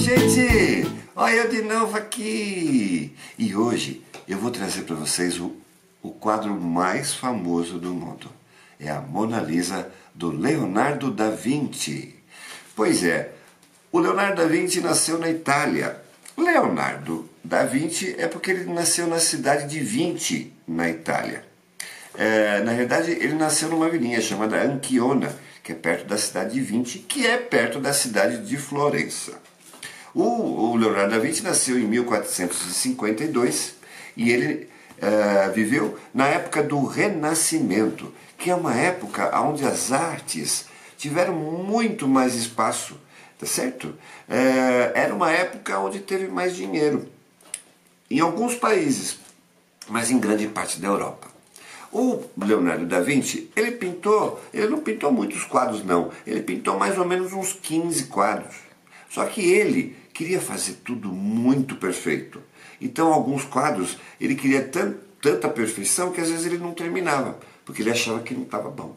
gente! Olha eu de novo aqui! E hoje eu vou trazer para vocês o quadro mais famoso do mundo. É a Mona Lisa do Leonardo da Vinci. Pois é, o Leonardo da Vinci nasceu na Itália. Leonardo da Vinci é porque ele nasceu na cidade de Vinci, na Itália. Na verdade, ele nasceu numa vilinha chamada Ancona, que é perto da cidade de Vinci, que é perto da cidade de Florença. O Leonardo da Vinci nasceu em 1452 e ele viveu na época do Renascimento, que é uma época onde as artes tiveram muito mais espaço, tá certo? Era uma época onde teve mais dinheiro, em alguns países, mas em grande parte da Europa. O Leonardo da Vinci, ele não pintou muitos quadros não, ele pintou mais ou menos uns 15 quadros. Só que ele queria fazer tudo muito perfeito. Então alguns quadros ele queria tanta perfeição que às vezes ele não terminava, porque ele achava que não estava bom.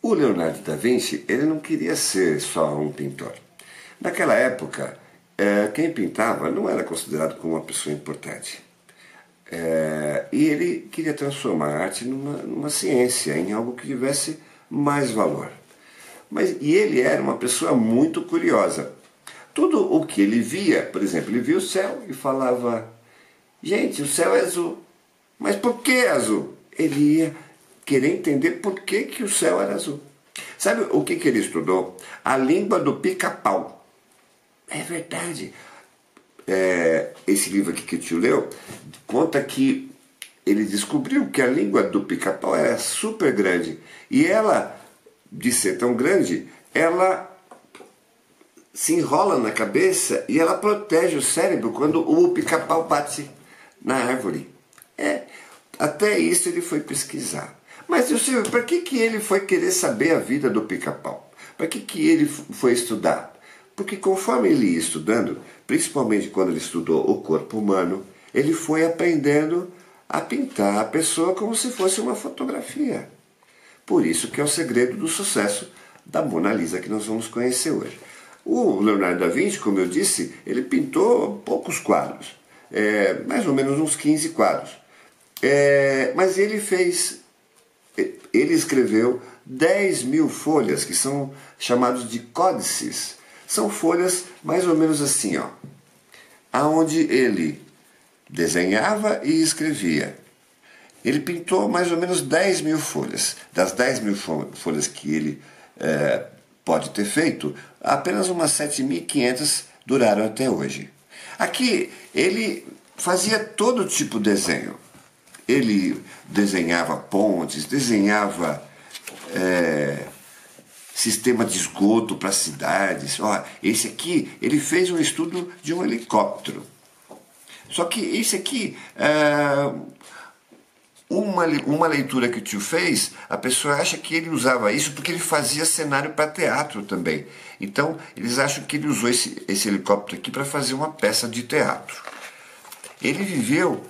O Leonardo da Vinci, ele não queria ser só um pintor. Naquela época, quem pintava não era considerado como uma pessoa importante. E ele queria transformar a arte numa ciência, em algo que tivesse mais valor. E ele era uma pessoa muito curiosa. Tudo o que ele via, por exemplo, ele via o céu e falava: gente, o céu é azul. Mas por que azul? Ele ia querer entender por que o céu era azul. Sabe o que ele estudou? A língua do pica-pau. É verdade. Esse livro aqui que o tio leu conta que ele descobriu que a língua do pica-pau era super grande. E ela, de ser tão grande, ela se enrola na cabeça e ela protege o cérebro quando o pica-pau bate na árvore. Até isso ele foi pesquisar. Mas, Silvio, para que ele foi querer saber a vida do pica-pau? Para que ele foi estudar? Porque conforme ele ia estudando, principalmente quando ele estudou o corpo humano, ele foi aprendendo a pintar a pessoa como se fosse uma fotografia. Por isso que é o segredo do sucesso da Mona Lisa que nós vamos conhecer hoje. O Leonardo da Vinci, como eu disse, ele pintou poucos quadros, mais ou menos uns 15 quadros. Mas ele escreveu 10.000 folhas, que são chamados de códices. São folhas mais ou menos assim, ó, aonde ele desenhava e escrevia. Ele pintou mais ou menos 10.000 folhas. Das 10.000 folhas que ele pode ter feito, apenas umas 7.500 duraram até hoje. Aqui ele fazia todo tipo de desenho. Ele desenhava pontes, desenhava sistema de esgoto para cidades. Esse aqui, ele fez um estudo de um helicóptero. Só que esse aqui, uma leitura que o tio fez, a pessoa acha que ele usava isso porque ele fazia cenário para teatro também. Então, eles acham que ele usou esse helicóptero aqui para fazer uma peça de teatro. Ele viveu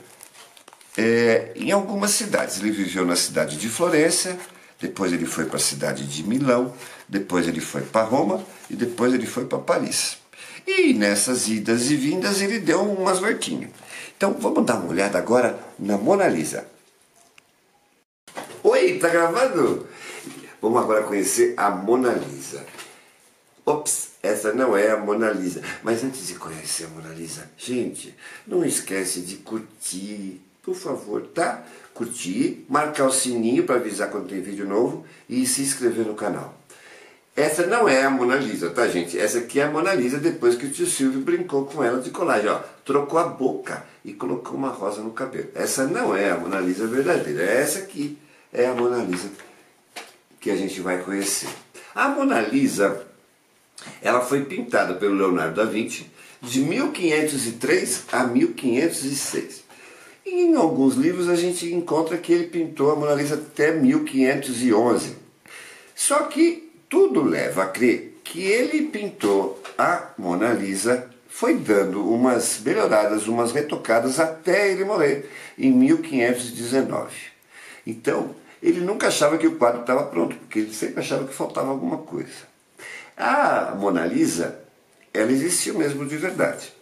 em algumas cidades. Ele viveu na cidade de Florença, depois ele foi para a cidade de Milão, depois ele foi para Roma e depois ele foi para Paris. E nessas idas e vindas ele deu umas voltinhas. Então vamos dar uma olhada agora na Mona Lisa. Oi, tá gravando? Vamos agora conhecer a Mona Lisa. Ops, essa não é a Mona Lisa. Mas antes de conhecer a Mona Lisa, gente, não esquece de curtir, por favor, tá? Curtir, marcar o sininho para avisar quando tem vídeo novo e se inscrever no canal. Essa não é a Mona Lisa, tá, gente? Essa aqui é a Mona Lisa depois que o tio Silvio brincou com ela de colagem, ó. Trocou a boca e colocou uma rosa no cabelo. Essa não é a Mona Lisa verdadeira. Essa aqui é a Mona Lisa que a gente vai conhecer. A Mona Lisa, ela foi pintada pelo Leonardo da Vinci de 1503 a 1506. E em alguns livros a gente encontra que ele pintou a Mona Lisa até 1511. Só que tudo leva a crer que ele pintou a Mona Lisa, foi dando umas melhoradas, umas retocadas até ele morrer em 1519. Então, ele nunca achava que o quadro estava pronto, porque ele sempre achava que faltava alguma coisa. A Mona Lisa, ela existiu mesmo de verdade.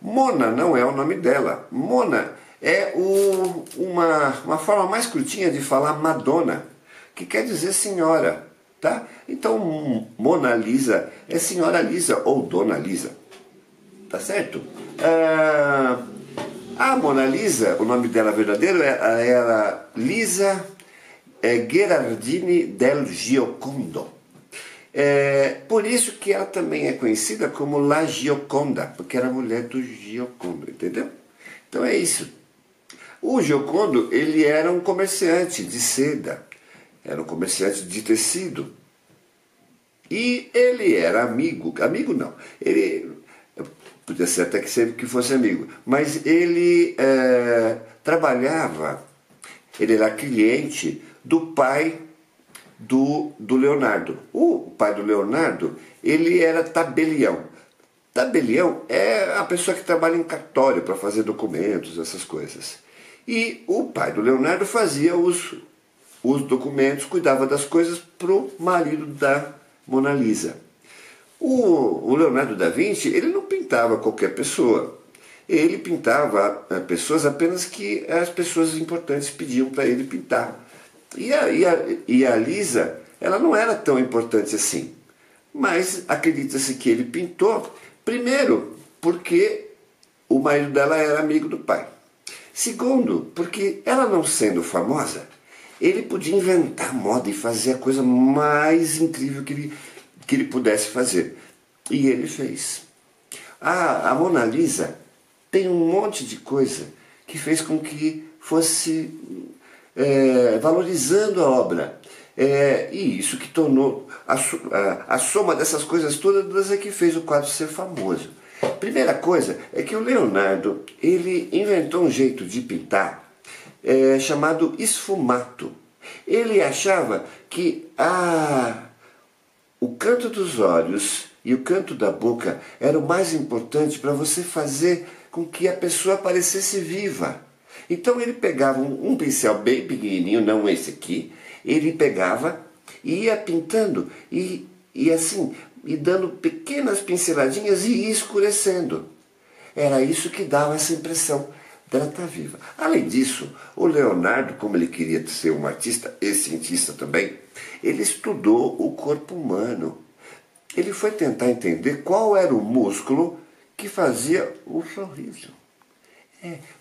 Mona não é o nome dela. Mona é uma forma mais curtinha de falar Madonna, que quer dizer senhora. Tá? Então, Mona Lisa é Senhora Lisa ou Dona Lisa. Tá certo? A Mona Lisa, o nome dela verdadeiro era Lisa Gherardini del Giocondo. Por isso que ela também é conhecida como La Gioconda, porque era mulher do Giocondo, entendeu? Então é isso. O Giocondo, ele era um comerciante de seda, era um comerciante de tecido. E ele era amigo não, ele podia ser até que sempre que fosse amigo, mas ele trabalhava, ele era cliente do pai do Leonardo. O pai do Leonardo, ele era tabelião. Tabelião é a pessoa que trabalha em cartório para fazer documentos, essas coisas. E o pai do Leonardo fazia os documentos, cuidava das coisas para o marido da Mona Lisa. O Leonardo da Vinci, ele não pintava qualquer pessoa. Ele pintava pessoas apenas que as pessoas importantes pediam para ele pintar. E a Lisa, ela não era tão importante assim. Mas acredita-se que ele pintou, primeiro, porque o marido dela era amigo do pai. Segundo, porque ela não sendo famosa, ele podia inventar moda e fazer a coisa mais incrível que ele pudesse fazer. E ele fez. A Mona Lisa tem um monte de coisa que fez com que fosse valorizando a obra. E isso que tornou a soma dessas coisas todas é que fez o quadro ser famoso. Primeira coisa é que o Leonardo, ele inventou um jeito de pintar chamado esfumato. Ele achava que o canto dos olhos e o canto da boca era o mais importante para você fazer com que a pessoa parecesse viva. Então ele pegava um pincel bem pequenininho, não esse aqui, ele pegava e ia pintando e assim, e dando pequenas pinceladinhas e ia escurecendo. Era isso que dava essa impressão dela estar viva. Além disso, o Leonardo, como ele queria ser um artista e cientista também, ele estudou o corpo humano. Ele foi tentar entender qual era o músculo que fazia o sorriso.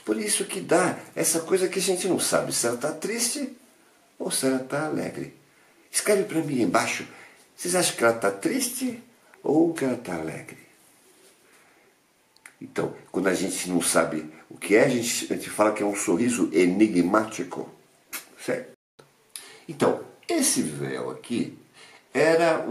Por isso que dá essa coisa que a gente não sabe se ela está triste ou se ela está alegre. Escreve para mim embaixo, vocês acham que ela está triste ou que ela está alegre? Então, quando a gente não sabe o que é, a gente fala que é um sorriso enigmático, certo? Então, esse véu aqui era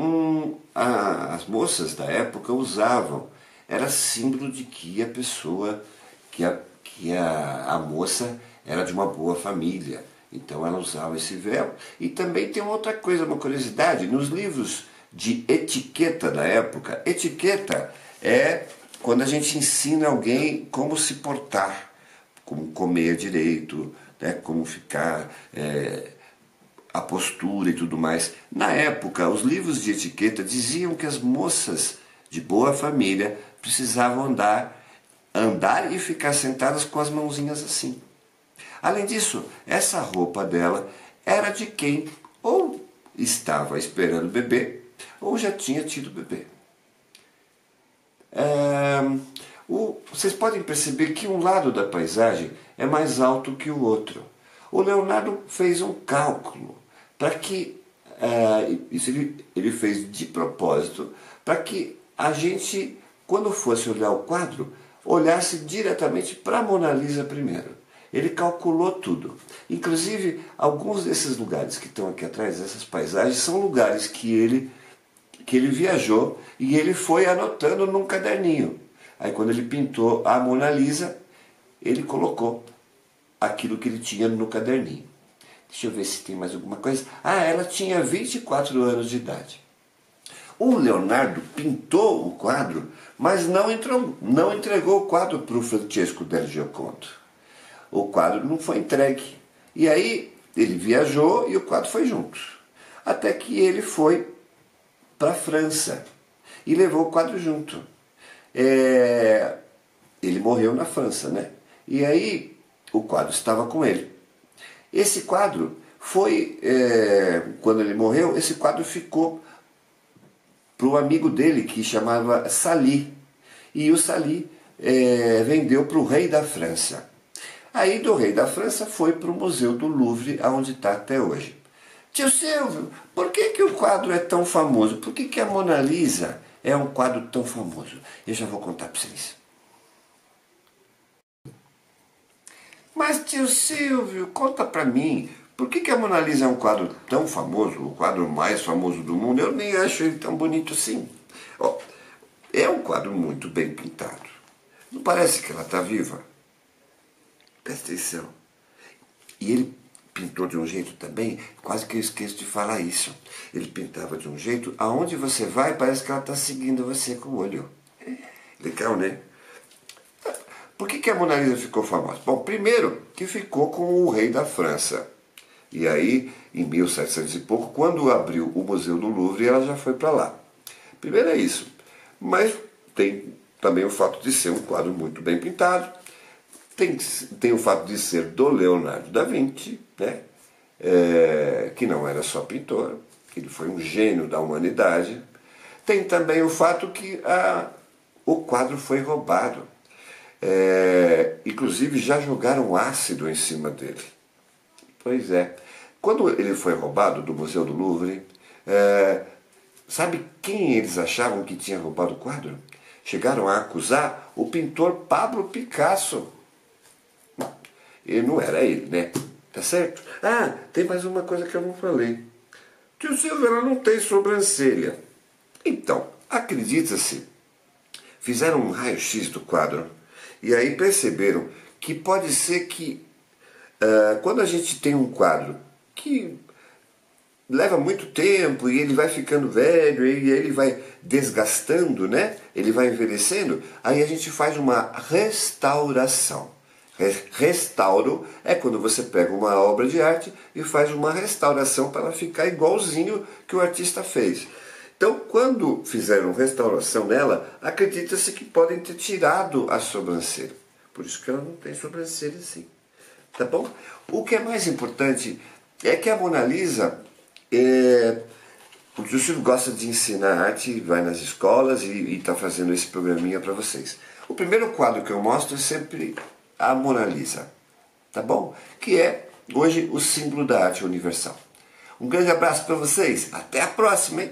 as moças da época usavam, era símbolo de que a pessoa, que a moça era de uma boa família. Então ela usava esse véu. E também tem uma outra coisa, uma curiosidade, nos livros de etiqueta da época, etiqueta é quando a gente ensina alguém como se portar, como comer direito, né, como ficar, a postura e tudo mais. Na época, os livros de etiqueta diziam que as moças de boa família precisavam andar e ficar sentadas com as mãozinhas assim. Além disso, essa roupa dela era de quem ou estava esperando bebê ou já tinha tido bebê. Vocês podem perceber que um lado da paisagem é mais alto que o outro. O Leonardo fez um cálculo para que, isso ele fez de propósito, para que a gente, quando fosse olhar o quadro, olhasse diretamente para a Mona Lisa primeiro. Ele calculou tudo. Inclusive, alguns desses lugares que estão aqui atrás, essas paisagens, são lugares que ele viajou e ele foi anotando num caderninho. Aí quando ele pintou a Mona Lisa, ele colocou aquilo que ele tinha no caderninho. Deixa eu ver se tem mais alguma coisa. Ela tinha 24 anos de idade. O Leonardo pintou o quadro, mas não entregou o quadro para o Francesco del Giocondo. O quadro não foi entregue. E aí ele viajou e o quadro foi junto. Até que ele foi para a França. e levou o quadro junto. Ele morreu na França, né? E aí o quadro estava com ele. Esse quadro foi, quando ele morreu, esse quadro ficou para o amigo dele que chamava Sali. E o Sali vendeu para o rei da França. Aí do rei da França foi para o Museu do Louvre, onde está até hoje. Tio Silvio, por que o quadro é tão famoso? Por que a Mona Lisa é um quadro tão famoso? Eu já vou contar para vocês. Mas tio Silvio, conta para mim, por que a Mona Lisa é um quadro tão famoso, o quadro mais famoso do mundo? Eu nem acho ele tão bonito assim. Ó, é um quadro muito bem pintado. Não parece que ela está viva? Presta atenção. E ele pintou de um jeito também, quase que eu esqueço de falar isso. Ele pintava de um jeito, aonde você vai, parece que ela está seguindo você com o olho. Legal, né? Por que a Mona Lisa ficou famosa? Bom, primeiro que ficou com o rei da França. E aí, em 1700 e pouco, quando abriu o Museu do Louvre, ela já foi para lá. Primeiro é isso. Mas tem também o fato de ser um quadro muito bem pintado. Tem o fato de ser do Leonardo da Vinci, né? Que não era só pintor, que ele foi um gênio da humanidade. Tem também o fato que o quadro foi roubado. Inclusive já jogaram ácido em cima dele. Pois é. Quando ele foi roubado do Museu do Louvre, sabe quem eles achavam que tinha roubado o quadro? Chegaram a acusar o pintor Pablo Picasso. E não era ele, né? Tá certo? Ah, tem mais uma coisa que eu não falei. Tio Silvio, ela não tem sobrancelha. Então, acredita-se, fizeram um raio-x do quadro e aí perceberam que pode ser que quando a gente tem um quadro que leva muito tempo e ele vai ficando velho e ele vai desgastando, né? Ele vai envelhecendo, aí a gente faz uma restauração. Restauro é quando você pega uma obra de arte e faz uma restauração para ela ficar igualzinho que o artista fez. Então, quando fizeram restauração nela, acredita-se que podem ter tirado a sobrancelha. Por isso que ela não tem sobrancelha assim. Tá bom? O que é mais importante é que a Mona Lisa, o Silvio gosta de ensinar arte, vai nas escolas e está fazendo esse programinha para vocês. O primeiro quadro que eu mostro é sempre a Mona Lisa, tá bom? Que é, hoje, o símbolo da arte universal. Um grande abraço para vocês, até a próxima, hein?